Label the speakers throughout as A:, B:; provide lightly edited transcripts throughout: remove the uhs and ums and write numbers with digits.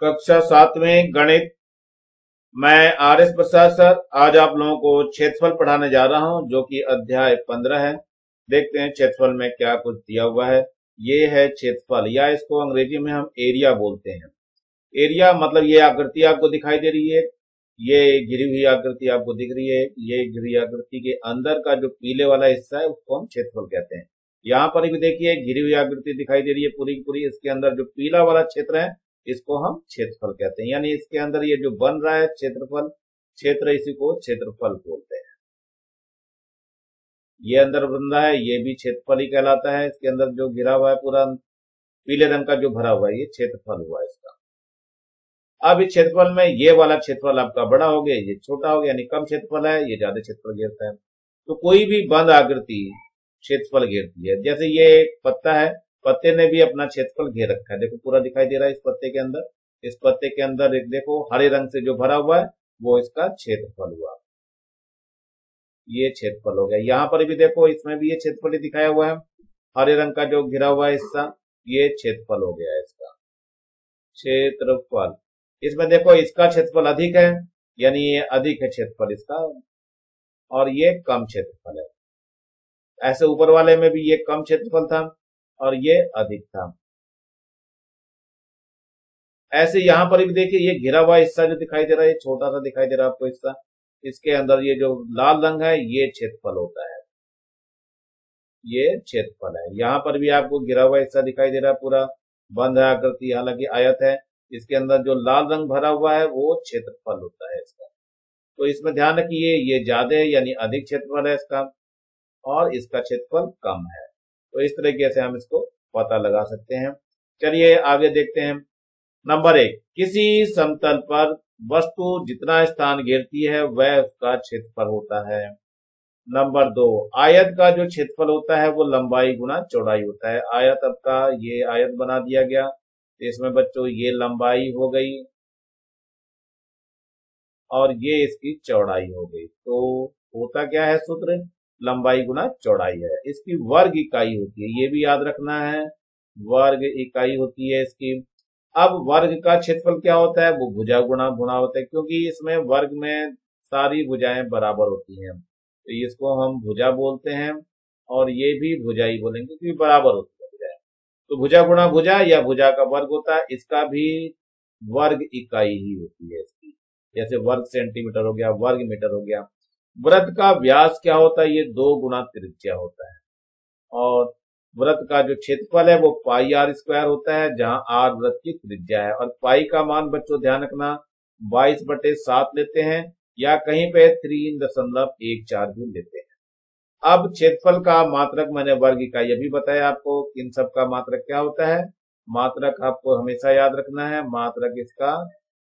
A: कक्षा 7 गणित। मैं आर एस प्रसाद सर आज आप लोगों को क्षेत्रफल पढ़ाने जा रहा हूं, जो कि अध्याय 15 है। देखते हैं क्षेत्रफल में क्या कुछ दिया हुआ है। ये है क्षेत्रफल, या इसको अंग्रेजी में हम एरिया बोलते हैं। एरिया मतलब ये आकृति आपको दिखाई दे रही है, ये घिरी हुई आकृति आपको दिख रही है। ये घिरी हुई आकृति के अंदर का जो पीले वाला हिस्सा है उसको हम क्षेत्रफल कहते हैं। यहाँ पर भी देखिए घिरी हुई आकृति दिखाई दे रही है पूरी की पूरी, इसके अंदर जो पीला वाला क्षेत्र है इसको हम क्षेत्रफल कहते हैं। यानी इसके अंदर ये जो बन रहा है क्षेत्रफल क्षेत्र, इसी को क्षेत्रफल बोलते हैं। ये अंदर बन रहा है ये भी क्षेत्रफल ही कहलाता है। इसके अंदर जो घिरा हुआ है पूरा पीले रंग का जो भरा हुआ है ये क्षेत्रफल हुआ इसका। अब इस क्षेत्रफल में ये वाला क्षेत्रफल आपका बड़ा हो गया, ये छोटा हो गया, यानी कम क्षेत्रफल है, ये ज्यादा क्षेत्रफल घेरता है। तो कोई भी बंद आकृति क्षेत्रफल घेरती है। जैसे ये एक पत्ता है, पत्ते ने भी अपना क्षेत्रफल घेर रखा है। देखो पूरा दिखाई दे रहा है इस पत्ते के अंदर। इस पत्ते के अंदर एक देखो हरे रंग से जो भरा हुआ है वो इसका क्षेत्रफल हुआ। ये क्षेत्रफल हो गया। यहाँ पर भी देखो इसमें भी ये क्षेत्रफल ही दिखाया हुआ है। हरे रंग का जो घिरा हुआ है हिस्सा ये क्षेत्रफल हो गया इसका क्षेत्रफल। इसमें देखो इसका क्षेत्रफल अधिक है, यानी ये अधिक है क्षेत्रफल इसका, और ये कम क्षेत्रफल है। ऐसे ऊपर वाले में भी ये कम क्षेत्रफल था और ये अधिक था। ऐसे यहां पर भी देखिए ये घिरा हुआ हिस्सा जो दिखाई दे रहा है, ये छोटा सा दिखाई दे रहा है आपको हिस्सा, इसके अंदर ये जो लाल रंग है ये क्षेत्रफल होता है, ये क्षेत्रफल है। यहाँ पर भी आपको घिरा हुआ हिस्सा दिखाई दे रहा है पूरा बंद है आकृति, हालांकि आयत है। इसके अंदर जो लाल रंग भरा हुआ है वो क्षेत्रफल होता है इसका। तो इसमें ध्यान रखिए ये ज्यादा है यानी अधिक क्षेत्रफल है इसका, और इसका क्षेत्रफल कम है। तो इस तरीके से हम इसको पता लगा सकते हैं। चलिए आगे देखते हैं। नंबर 1, किसी समतल पर वस्तु जितना स्थान घेरती है वह उसका क्षेत्रफल होता है। नंबर 2, आयत का जो क्षेत्रफल होता है वो लंबाई गुना चौड़ाई होता है। आयत आपका ये आयत बना दिया गया, इसमें बच्चों ये लंबाई हो गई और ये इसकी चौड़ाई हो गई। तो होता क्या है सूत्र, लंबाई गुना चौड़ाई है। इसकी वर्ग इकाई होती है, ये भी याद रखना है, वर्ग इकाई होती है इसकी। अब वर्ग का क्षेत्रफल क्या होता है, वो भुजा गुना गुणा होता है, क्योंकि इसमें वर्ग में सारी भुजाएं बराबर होती हैं, तो इसको हम भुजा बोलते हैं, और ये भी भुजा ही बोलेंगे क्योंकि बराबर होती है भुजाएं। तो भुजा गुणा भुजा या भुजा का वर्ग होता है, इसका भी वर्ग इकाई ही होती है इसकी। जैसे वर्ग सेंटीमीटर हो गया, वर्ग मीटर हो गया। वृत्त का व्यास क्या होता है, ये 2 गुना त्रिज्या होता है। और वृत्त का जो क्षेत्रफल है वो पाई आर स्क्वायर होता है, जहां आर वृत्त की त्रिज्या है। और पाई का मान बच्चों ध्यान रखना 22/7 लेते हैं, या कहीं पे 3.14 भी लेते हैं। अब क्षेत्रफल का मात्रक मैंने वर्ग इकाई अभी बताया आपको, इन सब का मात्रक क्या होता है। मात्रक आपको हमेशा याद रखना है, मात्रक इसका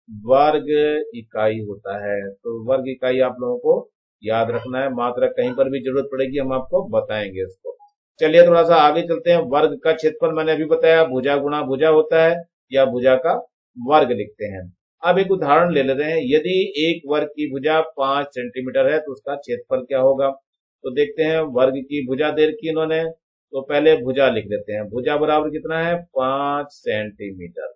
A: वर्ग इकाई होता है। तो वर्ग इकाई आप लोगों को याद रखना है, मात्रक कहीं पर भी जरूरत पड़ेगी हम आपको बताएंगे इसको। चलिए थोड़ा सा आगे चलते हैं। वर्ग का क्षेत्रफल मैंने अभी बताया भुजा गुणा भुजा होता है, या भुजा का वर्ग लिखते हैं। अब एक उदाहरण ले लेते हैं। यदि एक वर्ग की भुजा 5 सेंटीमीटर है तो उसका क्षेत्रफल क्या होगा। तो देखते हैं, वर्ग की भुजा दे रखी इन्होंने, तो पहले भुजा लिख लेते हैं। भुजा बराबर कितना है, 5 सेंटीमीटर।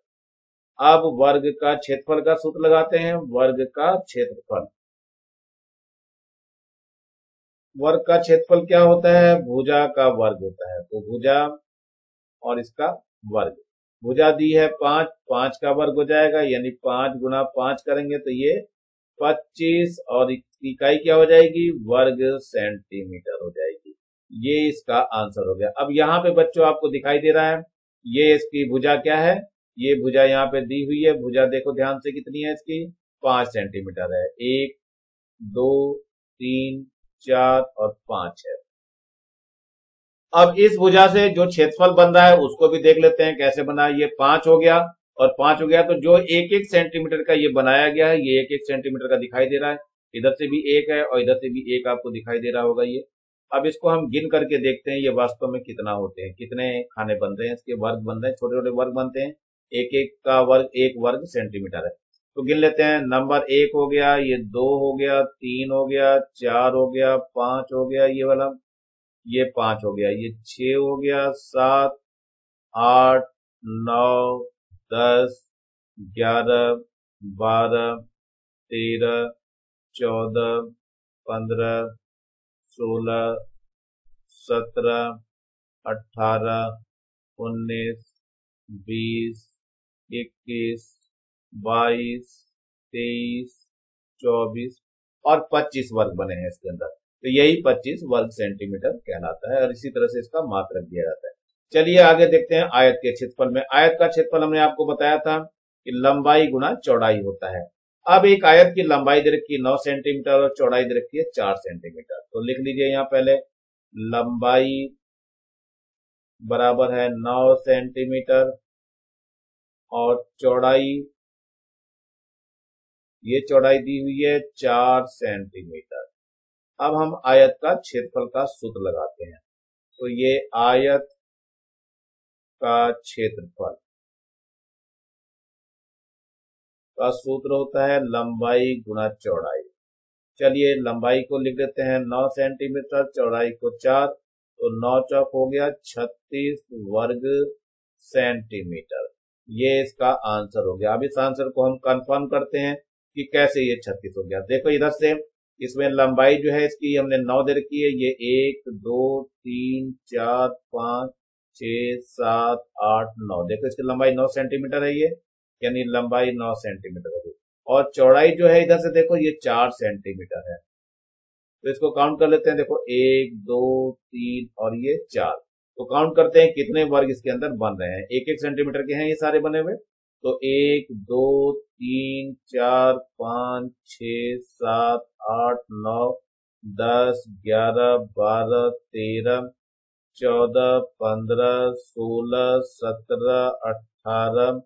A: अब वर्ग का क्षेत्रफल का सूत्र लगाते हैं, वर्ग का क्षेत्रफल। वर्ग का क्षेत्रफल क्या होता है, भुजा का वर्ग होता है। तो भुजा और इसका वर्ग, भुजा दी है 5, 5 का वर्ग हो जाएगा, यानी 5 गुना 5 करेंगे तो ये 25, और इकाई क्या हो जाएगी, वर्ग सेंटीमीटर हो जाएगी। ये इसका आंसर हो गया। अब यहाँ पे बच्चों आपको दिखाई दे रहा है ये इसकी भुजा क्या है, ये भुजा यहाँ पे दी हुई है। भुजा देखो ध्यान से कितनी है इसकी, 5 सेंटीमीटर है। 1 2 3 4 और 5 है। अब इस भुजा से जो क्षेत्रफल बन रहा है उसको भी देख लेते हैं कैसे बना है। ये 5 हो गया और 5 हो गया, तो जो 1-1 सेंटीमीटर का ये बनाया गया है, ये 1-1 सेंटीमीटर का दिखाई दे रहा है। इधर से भी 1 है और इधर से भी 1 आपको दिखाई दे रहा होगा ये। अब इसको हम गिन करके देखते हैं ये वास्तव में कितना होते हैं, कितने खाने बन रहे हैं, इसके वर्ग बन रहे हैं, छोटे छोटे वर्ग बनते हैं। 1-1 का वर्ग 1 वर्ग सेंटीमीटर है। तो गिन लेते हैं। नंबर 1 हो गया, ये 2 हो गया, 3 हो गया, 4 हो गया, 5 हो गया, ये वाला ये 5 हो गया, ये 6 हो गया, 7 8 9 10 11, 12, 13, 14, 15, 16, 17, 18, 19, 20, 21, 22, 23, 24 और 25 वर्ग बने हैं इसके अंदर। तो यही 25 वर्ग सेंटीमीटर कहलाता है और इसी तरह से इसका मात्रक दिया जाता है। चलिए आगे देखते हैं आयत के क्षेत्रफल में। आयत का क्षेत्रफल हमने आपको बताया था कि लंबाई गुना चौड़ाई होता है। अब एक आयत की लंबाई दे रखी है 9 सेंटीमीटर और चौड़ाई दे रखी है 4 सेंटीमीटर। तो लिख लीजिए यहाँ पहले लंबाई बराबर है 9 सेंटीमीटर और चौड़ाई, ये चौड़ाई दी हुई है 4 सेंटीमीटर। अब हम आयत का क्षेत्रफल का सूत्र लगाते हैं। तो ये आयत का क्षेत्रफल का सूत्र होता है लंबाई गुना चौड़ाई। चलिए लंबाई को लिख देते हैं 9 सेंटीमीटर, चौड़ाई को 4, तो 9 चौक हो गया 36 वर्ग सेंटीमीटर। ये इसका आंसर हो गया। अब इस आंसर को हम कंफर्म करते हैं कि कैसे ये 36 हो गया। देखो इधर से इसमें लंबाई जो है इसकी हमने 9 दे रखी है, ये 1 2 3 4 5 6 7 8 9, देखो इसकी लंबाई 9 सेंटीमीटर है ये, यानी लंबाई 9 सेंटीमीटर है। और चौड़ाई जो है इधर से देखो ये 4 सेंटीमीटर है। तो इसको काउंट कर लेते हैं। देखो 1 2 3 और ये 4। तो काउंट करते हैं कितने वर्ग इसके अंदर बन रहे हैं। 1 1 सेंटीमीटर के हैं ये सारे बने हुए। तो 1 2 3 4 5 6 7 8 9 10 11 12 13 14 15 16 17 18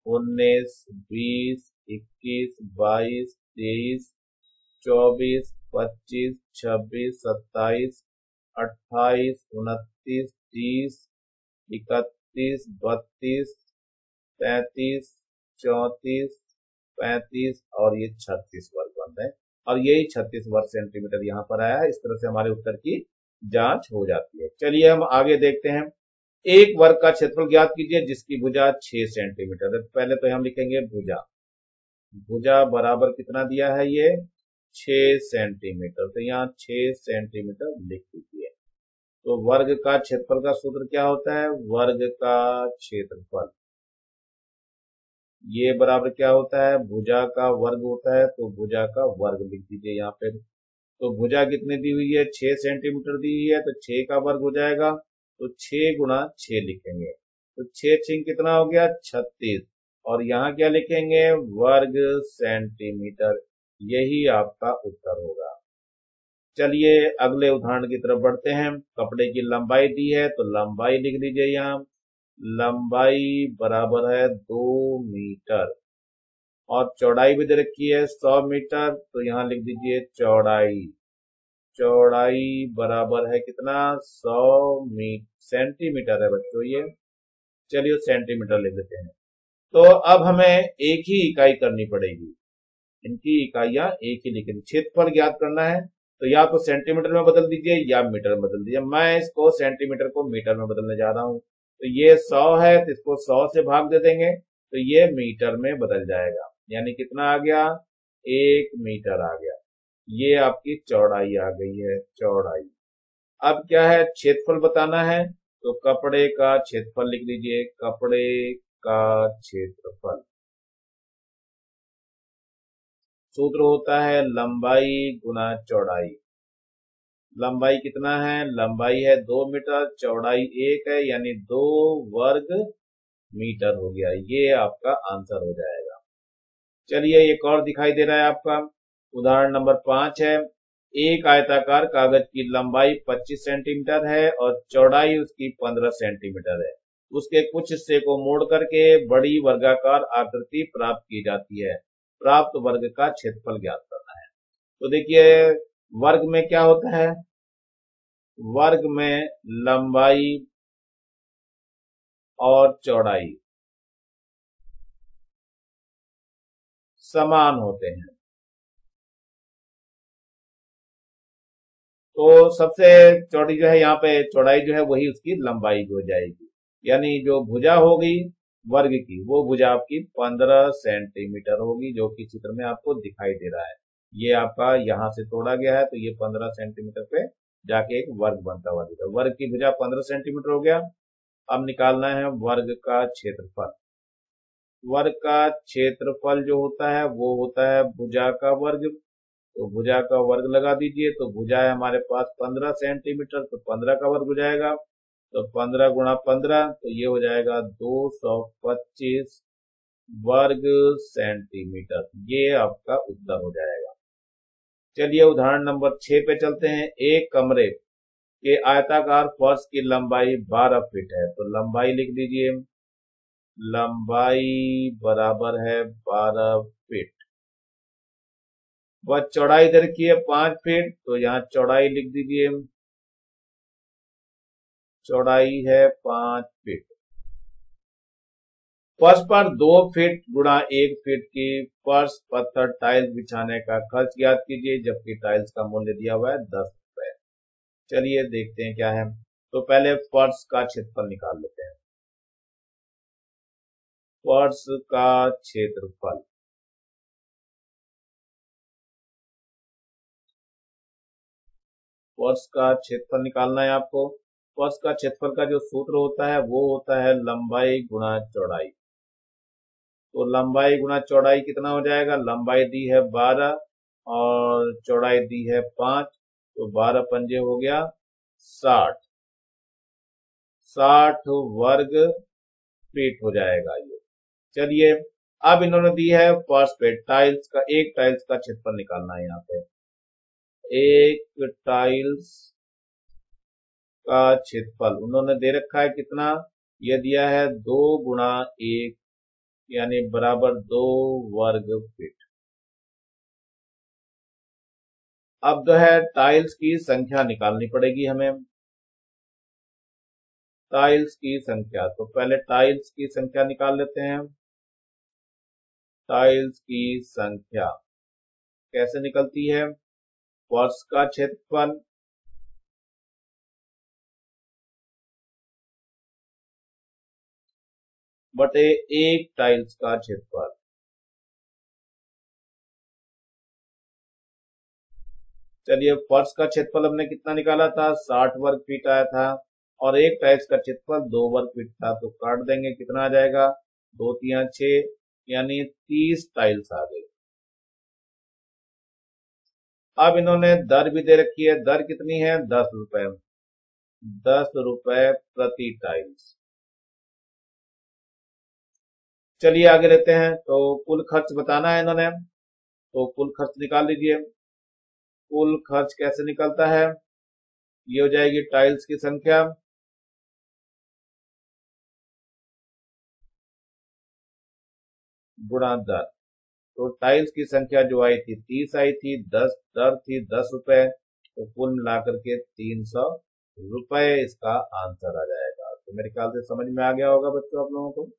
A: 19 20 21 22 23 24 25 26 27 28 29 30 31 32 33 34 35 और ये 36 वर्ग बन रहे हैं और यही 36 वर्ग सेंटीमीटर यहाँ पर आया है। इस तरह से हमारे उत्तर की जांच हो जाती है। चलिए हम आगे देखते हैं। एक वर्ग का क्षेत्रफल ज्ञात कीजिए जिसकी भुजा 6 सेंटीमीटर है। पहले तो हम लिखेंगे भुजा। भुजा बराबर कितना दिया है ये 6 सेंटीमीटर। तो यहाँ 6 सेंटीमीटर लिख दीजिए। तो वर्ग का क्षेत्रफल का सूत्र क्या होता है, वर्ग का क्षेत्रफल ये बराबर क्या होता है, भुजा का वर्ग होता है। तो भुजा का वर्ग लिख दीजिए यहाँ पे। तो भुजा कितनी दी हुई है 6 सेंटीमीटर दी हुई है, तो 6 का वर्ग हो जाएगा। तो 6 गुना 6 लिखेंगे। तो 6 6 कितना हो गया 36 और यहाँ क्या लिखेंगे वर्ग सेंटीमीटर। यही आपका उत्तर होगा। चलिए अगले उदाहरण की तरफ बढ़ते हैं। कपड़े की लंबाई दी है तो लंबाई लिख लीजिए यहाँ। लंबाई बराबर है 2 मीटर और चौड़ाई भी दे रखी है 100 मीटर। तो यहाँ लिख दीजिए चौड़ाई। चौड़ाई बराबर है कितना 100 सेंटीमीटर है बच्चों ये। चलिए सेंटीमीटर लिख देते हैं। तो अब हमें एक ही इकाई करनी पड़ेगी, इनकी इकाइयां एक ही लिखनी। क्षेत्रफल ज्ञात करना है तो या तो सेंटीमीटर में बदल दीजिए या मीटर में बदल दीजिए। मैं इसको सेंटीमीटर को मीटर में बदलने जा रहा हूं। तो ये 100 है तो इसको 100 से भाग दे देंगे तो ये मीटर में बदल जाएगा। यानी कितना आ गया 1 मीटर आ गया। ये आपकी चौड़ाई आ गई है, चौड़ाई। अब क्या है क्षेत्रफल बताना है तो कपड़े का क्षेत्रफल लिख लीजिए। कपड़े का क्षेत्रफल सूत्र होता है लंबाई गुना चौड़ाई। लंबाई कितना है, लंबाई है 2 मीटर, चौड़ाई 1 है यानी 2 वर्ग मीटर हो गया। ये आपका आंसर हो जाएगा। चलिए एक और दिखाई दे रहा है आपका उदाहरण नंबर 5 है। एक आयताकार कागज की लंबाई 25 सेंटीमीटर है और चौड़ाई उसकी 15 सेंटीमीटर है। उसके कुछ हिस्से को मोड़ करके बड़ी वर्गाकार आकृति प्राप्त की जाती है। प्राप्त वर्ग का क्षेत्रफल ज्ञात करना है। तो देखिए वर्ग में क्या होता है, वर्ग में लंबाई और चौड़ाई समान होते हैं। तो सबसे चौड़ी जो है यहाँ पे चौड़ाई जो है वही उसकी लंबाई हो जाएगी। यानी जो भुजा होगी वर्ग की, वो भुजा आपकी 15 सेंटीमीटर होगी, जो कि चित्र में आपको दिखाई दे रहा है। ये आपका यहाँ से तोड़ा गया है, तो ये 15 सेंटीमीटर पे जाके एक वर्ग बनता हुआ दिखा। वर्ग की भुजा 15 सेंटीमीटर हो गया। अब निकालना है वर्ग का क्षेत्रफल। वर्ग का क्षेत्रफल जो होता है वो होता है भुजा का वर्ग। तो भुजा का वर्ग लगा दीजिए, तो भुजा है हमारे पास 15 सेंटीमीटर, तो 15 का वर्ग हो जाएगा। तो 15 गुणा 15, तो ये हो जाएगा 225 वर्ग सेंटीमीटर। ये आपका उत्तर हो जाएगा। चलिए उदाहरण नंबर 6 पे चलते हैं। एक कमरे के आयताकार फर्श की लंबाई 12 फीट है। तो लंबाई लिख दीजिए, लंबाई बराबर है 12 फीट। वह चौड़ाई इधर की है 5 फीट, तो यहाँ चौड़ाई लिख दीजिए, चौड़ाई है 5 फीट। फर्श पर 2 फीट गुणा 1 फीट की फर्श पत्थर टाइल्स बिछाने का खर्च ज्ञात कीजिए, जबकि टाइल्स का मूल्य दिया हुआ है 10 रुपए। चलिए देखते हैं क्या है। तो पहले फर्श का क्षेत्रफल निकाल लेते हैं। फर्श का क्षेत्रफल, फर्श का क्षेत्रफल निकालना है आपको। फर्श का क्षेत्रफल का जो सूत्र होता है वो होता है लंबाई गुणा चौड़ाई। तो लंबाई गुणा चौड़ाई कितना हो जाएगा? लंबाई दी है 12 और चौड़ाई दी है 5, तो 12 पंजे हो गया 60, 60 वर्ग फीट हो जाएगा ये। चलिए अब इन्होंने दी है फर्श पे टाइल्स का, एक टाइल्स का क्षेत्रफल निकालना है यहाँ पे। एक टाइल्स का क्षेत्रफल उन्होंने दे रखा है कितना? ये दिया है 2 गुणा 1 यानी बराबर 2 वर्ग फीट। अब जो है टाइल्स की संख्या निकालनी पड़ेगी हमें। टाइल्स की संख्या, तो पहले टाइल्स की संख्या निकाल लेते हैं। टाइल्स की संख्या कैसे निकलती है? फर्श का क्षेत्रफल बटे एक टाइल्स का क्षेत्रफल। चलिए फर्श का क्षेत्रफल हमने कितना निकाला था? 60 वर्ग फीट आया था, और एक टाइल्स का क्षेत्रफल 2 वर्ग फीट था, तो काट देंगे, कितना आ जाएगा? 2 3 6 यानी 30 टाइल्स आ गई। अब इन्होंने दर भी दे रखी है। दर कितनी है? 10 रुपए, 10 रुपए प्रति टाइल्स। चलिए आगे लेते हैं। तो कुल खर्च बताना है इन्होंने, तो कुल खर्च निकाल लीजिए। कुल खर्च कैसे निकलता है? ये हो जाएगी टाइल्स की संख्या गुणा दर। तो टाइल्स की संख्या जो आई थी 30 आई थी, 10 दर थी 10 रुपए, तो कुल मिलाकर के 300 रुपए इसका आंसर आ जाएगा। तो मेरे ख्याल से समझ में आ गया होगा बच्चों आप लोगों को।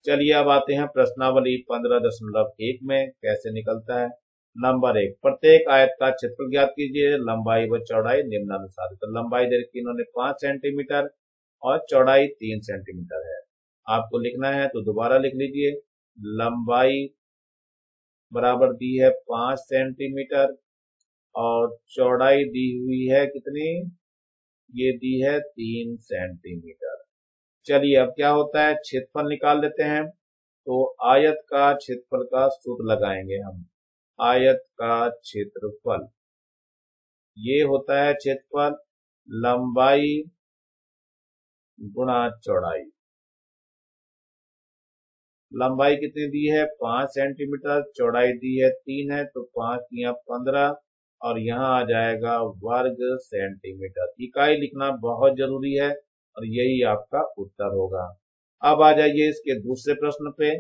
A: चलिए अब आते हैं प्रश्नावली 15.1 में कैसे निकलता है। नंबर 1, प्रत्येक आयत का क्षेत्रफल ज्ञात कीजिए, लंबाई व चौड़ाई निम्नानुसार है। तो लंबाई दे रखी इन्होंने 5 सेंटीमीटर और चौड़ाई 3 सेंटीमीटर है। आपको लिखना है तो दोबारा लिख लीजिए, लंबाई बराबर दी है 5 सेंटीमीटर और चौड़ाई दी हुई है कितनी? ये दी है 3 सेंटीमीटर। चलिए अब क्या होता है, क्षेत्रफल निकाल लेते हैं। तो आयत का क्षेत्रफल का सूत्र लगाएंगे हम। आयत का क्षेत्रफल ये होता है क्षेत्रफल लंबाई गुणा चौड़ाई। लंबाई कितनी दी है? 5 सेंटीमीटर, चौड़ाई दी है 3 है, तो 5 या 15 और यहाँ आ जाएगा वर्ग सेंटीमीटर। इकाई लिखना बहुत जरूरी है और यही आपका उत्तर होगा। अब आ जाइए इसके दूसरे प्रश्न पे।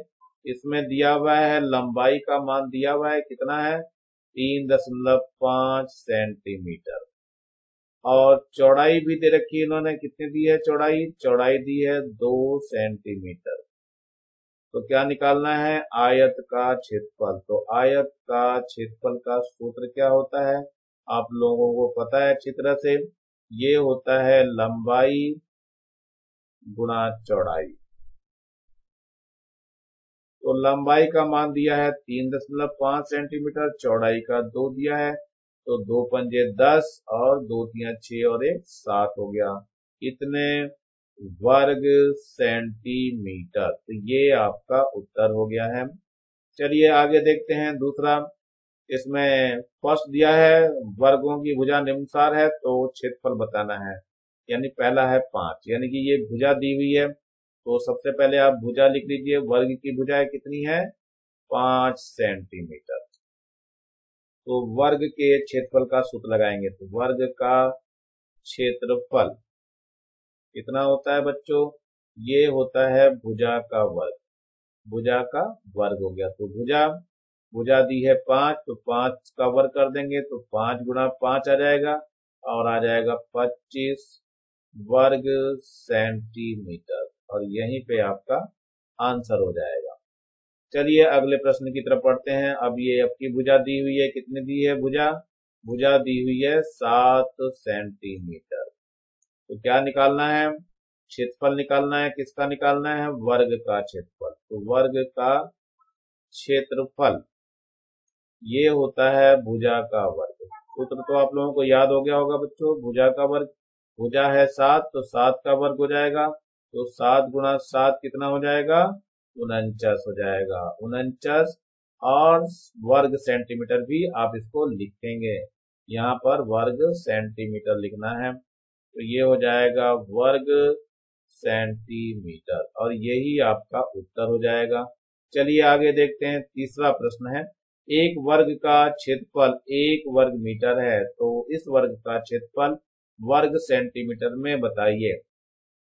A: इसमें दिया हुआ है लंबाई का मान दिया हुआ है कितना है? 3.5 सेंटीमीटर और चौड़ाई भी दे रखी है इन्होंने, कितनी दी है चौड़ाई? चौड़ाई दी है 2 सेंटीमीटर। तो क्या निकालना है? आयत का क्षेत्रफल। तो आयत का क्षेत्रफल का सूत्र क्या होता है? आप लोगों को पता है अच्छी तरह से, ये होता है लंबाई गुणा चौड़ाई। तो लंबाई का मान दिया है 3.5 सेंटीमीटर, चौड़ाई का 2 दिया है, तो 2 पंजे 10 और 2 तिया 6 और 1 7 हो गया। इतने वर्ग सेंटीमीटर। तो ये आपका उत्तर हो गया है। चलिए आगे देखते हैं दूसरा। इसमें फर्स्ट दिया है वर्गों की भुजा निम्नानुसार है, तो क्षेत्रफल बताना है। यानी पहला है 5, यानी कि ये भुजा दी हुई है, तो सबसे पहले आप भुजा लिख लीजिए। वर्ग की भुजा कितनी है? 5 सेंटीमीटर। तो वर्ग के क्षेत्रफल का सूत्र लगाएंगे, तो वर्ग का क्षेत्रफल कितना होता है बच्चों? ये होता है भुजा का वर्ग। भुजा का वर्ग हो गया। तो भुजा दी है 5, तो 5 का वर्ग कर देंगे, तो 5 गुणा 5 आ जाएगा और आ जाएगा 25 वर्ग सेंटीमीटर, और यहीं पे आपका आंसर हो जाएगा। चलिए अगले प्रश्न की तरफ पढ़ते हैं। अब ये आपकी भुजा दी हुई है, कितनी दी है भुजा? भुजा दी हुई है 7 सेंटीमीटर। तो क्या निकालना है? क्षेत्रफल निकालना है। किसका निकालना है? वर्ग का क्षेत्रफल। तो वर्ग का क्षेत्रफल ये होता है भुजा का वर्ग। सूत्र तो आप लोगों को याद हो गया होगा बच्चों। भुजा का वर्ग, भुजा है 7, तो 7 का वर्ग हो जाएगा, तो 7 गुणा 7 कितना हो जाएगा? 49 हो जाएगा। 49 और वर्ग सेंटीमीटर भी आप इसको लिखेंगे, यहाँ पर वर्ग सेंटीमीटर लिखना है, तो ये हो जाएगा वर्ग सेंटीमीटर, और यही आपका उत्तर हो जाएगा। चलिए आगे देखते हैं। तीसरा प्रश्न है, एक वर्ग का क्षेत्रफल 1 वर्ग मीटर है, तो इस वर्ग का क्षेत्रफल वर्ग सेंटीमीटर में बताइए।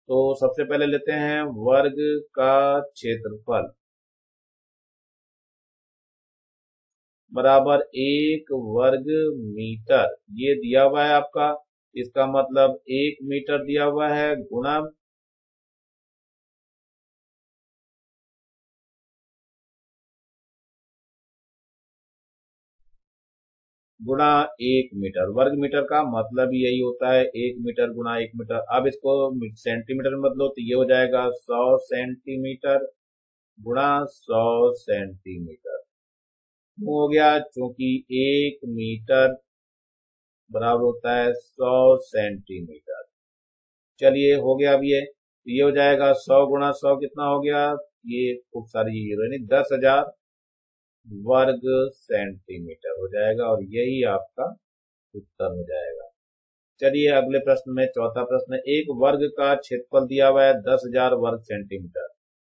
A: तो सबसे पहले लेते हैं वर्ग का क्षेत्रफल बराबर 1 वर्ग मीटर। ये दिया हुआ है आपका, इसका मतलब 1 मीटर दिया हुआ है, गुणा 1 मीटर। वर्ग मीटर का मतलब ही यही होता है, 1 मीटर गुणा 1 मीटर। अब इसको सेंटीमीटर में बदलो, तो ये हो जाएगा 100 सेंटीमीटर गुणा 100 सेंटीमीटर। क्यों हो गया? क्योंकि 1 मीटर बराबर होता है 100 सेंटीमीटर। चलिए हो गया। अब ये हो जाएगा 100 गुणा 100 कितना हो गया? ये खूब सारी यानी 10,000 वर्ग सेंटीमीटर हो जाएगा, और यही आपका उत्तर हो जाएगा। चलिए अगले प्रश्न में, चौथा प्रश्न, एक वर्ग का क्षेत्रफल दिया हुआ है 10,000 वर्ग सेंटीमीटर।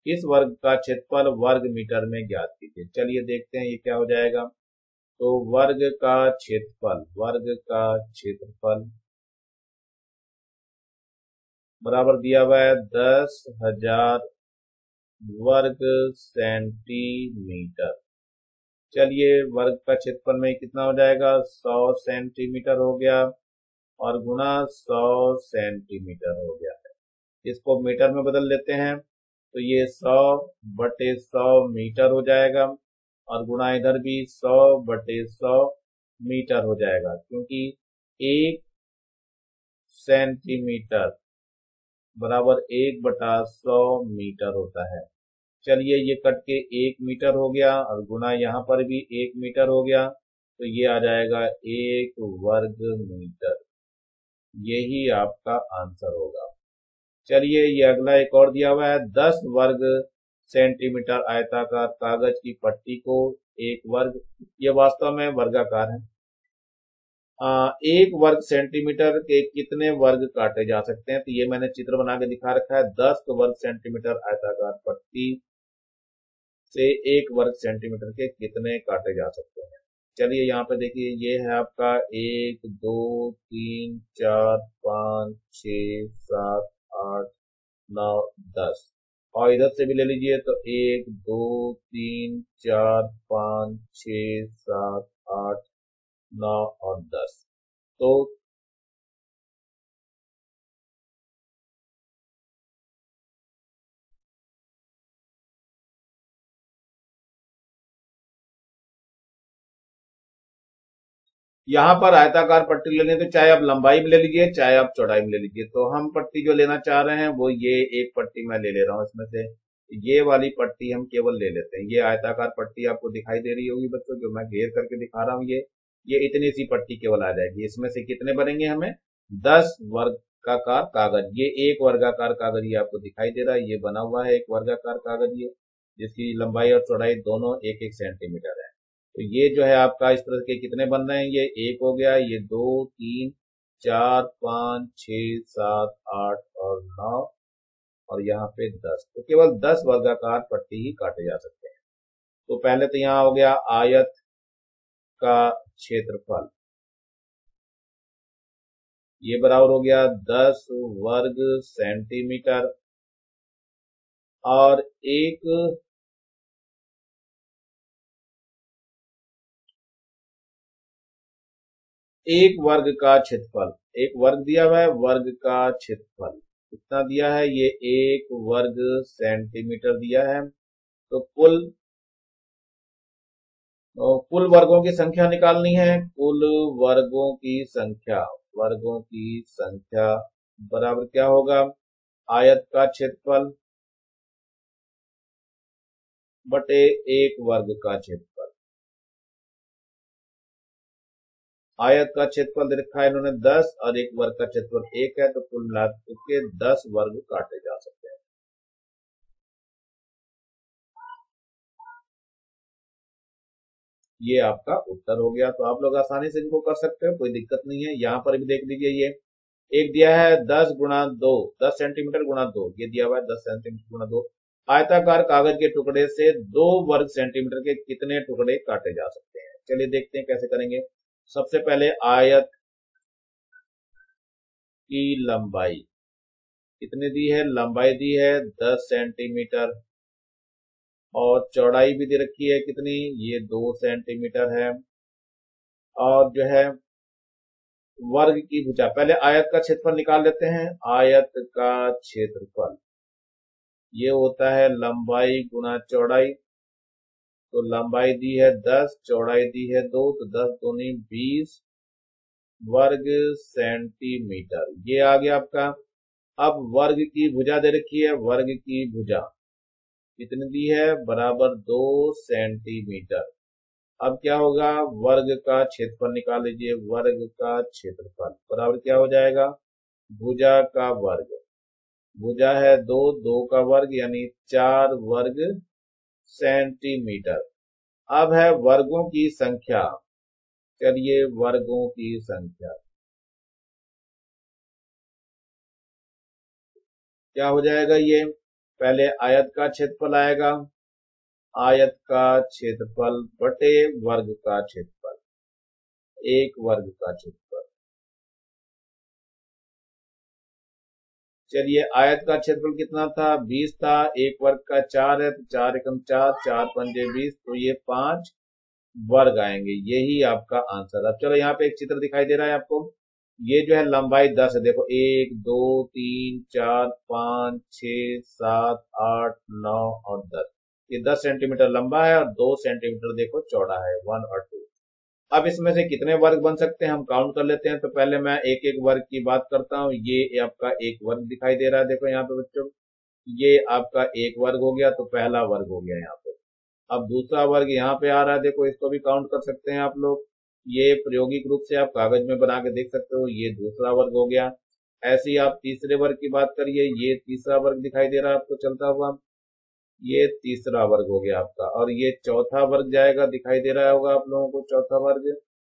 A: इस वर्ग का क्षेत्रफल वर्ग मीटर में ज्ञात कीजिए। चलिए देखते हैं ये क्या हो जाएगा। तो वर्ग का क्षेत्रफल बराबर दिया हुआ है 10,000 वर्ग सेंटीमीटर। चलिए वर्ग का क्षेत्रफल में कितना हो जाएगा? 100 सेंटीमीटर हो गया, और गुणा 100 सेंटीमीटर हो गया है। इसको मीटर में बदल लेते हैं, तो ये 100 बटे 100 मीटर हो जाएगा, और गुणा इधर भी 100 बटे 100 मीटर हो जाएगा, क्योंकि 1 सेंटीमीटर बराबर 1/100 मीटर होता है। चलिए ये कट के 1 मीटर हो गया, और गुणा यहाँ पर भी 1 मीटर हो गया, तो ये आ जाएगा 1 वर्ग मीटर। यही आपका आंसर होगा। चलिए ये अगला एक और दिया हुआ है, 10 वर्ग सेंटीमीटर आयताकार कागज की पट्टी को 1 वर्ग, ये वास्तव में वर्गाकार है। 1 वर्ग सेंटीमीटर के कितने वर्ग काटे जा सकते हैं? तो ये मैंने चित्र बना के दिखा रखा है। 10 वर्ग सेंटीमीटर आयताकार पट्टी से 1 वर्ग सेंटीमीटर के कितने काटे जा सकते हैं? चलिए यहाँ पे देखिए, ये है आपका 1 2 3 4 5 6 7 8 9 10, और इधर से भी ले लीजिए, तो 1 2 3 4 5 6 7 8 9 और 10। तो यहाँ पर आयताकार पट्टी लेनी है, तो चाहे आप लंबाई में ले लीजिए, चाहे आप चौड़ाई में ले लीजिए। तो हम पट्टी जो लेना चाह रहे हैं वो ये एक पट्टी मैं ले ले रहा हूँ इसमें से। ये वाली पट्टी हम केवल ले लेते हैं। ये आयताकार पट्टी आपको दिखाई दे रही होगी बच्चों, जो मैं घेर करके दिखा रहा हूँ, ये इतनी सी पट्टी केवल आ जाएगी। इसमें से कितने बनेंगे हमें? 10 वर्गाकार कागज। ये एक वर्गाकार कागज ये आपको दिखाई दे रहा है, ये बना हुआ है एक वर्गाकार कागज, ये जिसकी लंबाई और चौड़ाई दोनों 1-1 सेंटीमीटर है। तो ये जो है आपका इस तरह के कितने बन रहे हैं? ये एक हो गया, ये 2, 3, 4, 5, 6, 7, 8 और 9 और यहाँ पे 10। तो केवल 10 वर्गाकार पट्टी ही काटे जा सकते हैं। तो पहले तो यहाँ हो गया आयत का क्षेत्रफल, ये बराबर हो गया 10 वर्ग सेंटीमीटर, और एक वर्ग का क्षेत्रफल, एक वर्ग दिया हुआ है, वर्ग का क्षेत्रफल कितना दिया है? ये 1 वर्ग सेंटीमीटर दिया है। तो कुल वर्गों की संख्या निकालनी है। कुल वर्गों की संख्या बराबर क्या होगा? आयत का क्षेत्रफल बटे एक वर्ग का क्षेत्रफल। आयत का क्षेत्रफल दे रखा है इन्होंने 10 और एक वर्ग का क्षेत्रफल 1 है, तो कुल मिलाकर के 10 वर्ग काटे जा सकते हैं। ये आपका उत्तर हो गया। तो आप लोग आसानी से इनको कर सकते हो, कोई दिक्कत नहीं है। यहाँ पर भी देख लीजिए, ये एक दिया है 10 गुणा 2, 10 सेंटीमीटर गुणा 2, ये दिया हुआ है 10 सेंटीमीटर गुणा 2। आयताकार कागज के टुकड़े से 2 वर्ग सेंटीमीटर के कितने टुकड़े काटे जा सकते हैं? चलिए देखते हैं कैसे करेंगे। सबसे पहले आयत की लंबाई कितनी दी है? लंबाई दी है 10 सेंटीमीटर, और चौड़ाई भी दे रखी है कितनी? ये 2 सेंटीमीटर है। और जो है वर्ग की भुजा, पहले आयत का क्षेत्रफल निकाल लेते हैं। आयत का क्षेत्रफल ये होता है लंबाई गुणा चौड़ाई। तो लंबाई दी है 10, चौड़ाई दी है 2, तो 10 दूनी 20 वर्ग सेंटीमीटर, ये आ गया आपका। अब वर्ग की भुजा दे रखी है, वर्ग की भुजा कितनी दी है? बराबर 2 सेंटीमीटर। अब क्या होगा? वर्ग का क्षेत्रफल निकाल लीजिए। वर्ग का क्षेत्रफल बराबर क्या हो जाएगा? भुजा का वर्ग, भुजा है 2, 2 का वर्ग यानी 4 वर्ग सेंटीमीटर। अब है वर्गों की संख्या। चलिए वर्गों की संख्या क्या हो जाएगा? ये पहले आयत का क्षेत्रफल आएगा, आयत का क्षेत्रफल बटे वर्ग का क्षेत्रफल, एक वर्ग का क्षेत्रफल। चलिए आयत का क्षेत्रफल कितना था? 20 था, एक वर्ग का 4 है, तो 4 एकम 4, 4 पंजे 20, तो ये 5 वर्ग आएंगे। यही आपका आंसर। अब चलो यहाँ पे एक चित्र दिखाई दे रहा है आपको। ये जो है लंबाई 10 है, देखो 1, 2, 3, 4, 5, 6, 7, 8, 9 और 10। ये 10 सेंटीमीटर लंबा है और 2 सेंटीमीटर देखो चौड़ा है, 1 और 2। अब इसमें से कितने वर्ग बन सकते हैं हम काउंट कर लेते हैं। तो पहले मैं एक एक वर्ग की बात करता हूँ। ये आपका एक वर्ग दिखाई दे रहा है, देखो यहाँ पे बच्चों, ये आपका एक वर्ग हो गया, तो पहला वर्ग हो गया यहाँ पे। अब दूसरा वर्ग यहाँ पे आ रहा है, देखो इसको भी काउंट कर सकते हैं आप लोग। ये प्रायोगिक रूप से आप कागज में बना के देख सकते हो, ये दूसरा वर्ग हो गया। ऐसे ही आप तीसरे वर्ग की बात करिए, ये तीसरा वर्ग दिखाई दे रहा है आपको चलता हुआ, ये तीसरा वर्ग हो गया आपका। और ये चौथा वर्ग जाएगा, दिखाई दे रहा होगा आप लोगों को चौथा वर्ग,